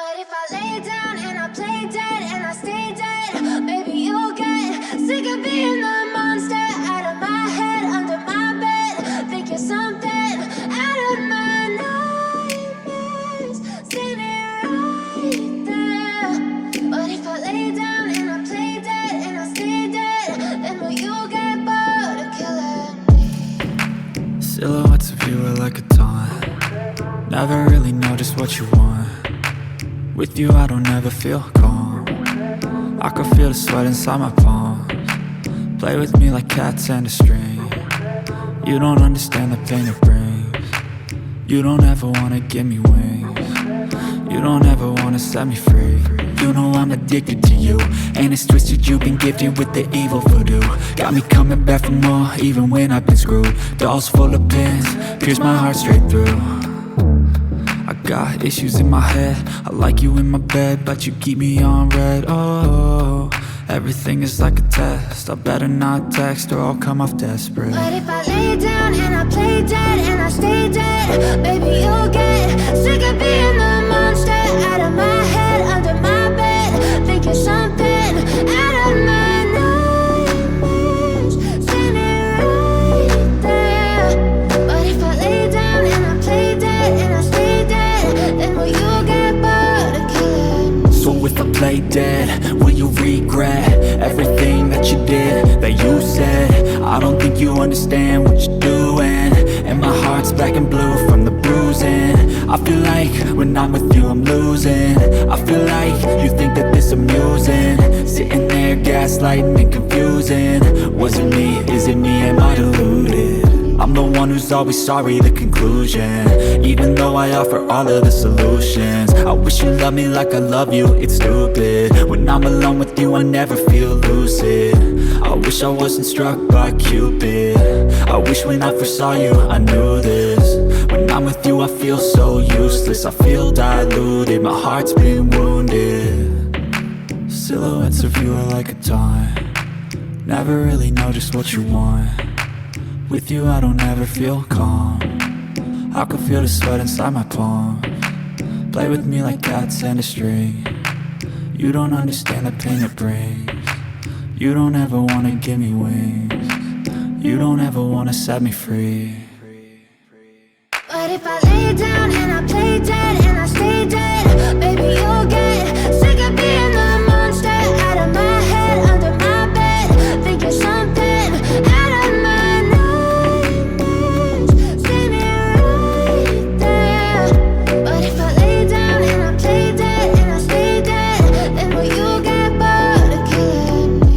But if I lay down and I play dead and I stay dead, maybe you'll get sick of being the monster out of my head, under my bed. Think you're something out of my nightmares, standing right there. But if I lay down and I play dead and I stay dead, then will you get bored of killing me? Silhouettes of you are like a taunt. Never really know just what you want. With you I don't ever feel calm. I can feel the sweat inside my palms. Play with me like cats and a string. You don't understand the pain it brings. You don't ever wanna give me wings. You don't ever wanna set me free. You know I'm addicted to you, and it's twisted, you've been gifted with the evil voodoo. Got me coming back for more, even when I've been screwed. Dolls full of pins, pierce my heart straight through. I got issues in my head, I like you in my bed, but you keep me on red. Oh, everything is like a test, I better not text or I'll come off desperate. But if I lay down and I play dead and I stay dead, baby you'll get sick of being the monster out of my head, under my bed. Think you're something out of my nightmares, standing right there. But if I lay down and I play dead and I stay dead, then will you get bored of killing me? So if I play dead, will you regret everything that you did, that you said? I don't think you understand what you're doing, and my heart's black and blue from the bruising. I feel like when I'm with you I'm losing. I feel like you think that this amusing, sitting there gaslighting and confusing. Was it me? Is it me? Am I deluded? I'm the one who's always sorry, the conclusion, even though I offer all of the solutions. I wish you loved me like I love you, it's stupid. When I'm alone with you I never feel lucid. I wish I wasn't struck by Cupid. I wish when I first saw you I knew this. When I'm with you I feel so useless, I feel diluted, my heart's been wounded. Silhouettes of you are like a taunt. Never really know just what you want. With you I don't ever feel calm. I can feel the sweat inside my palms. Play with me like cats and a string. You don't understand the pain it brings. You don't ever wanna give me wings. You don't ever wanna set me free. But if I lay down and I play dead and I stay dead, baby you'll get sick of being the monster out of my head, under my bed. Think you're something out of my nightmares, standing right there. But if I lay down and I play dead and I stay dead, then will you get bored of killing me?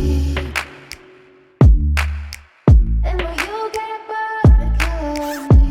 Then will you get bored of killing me?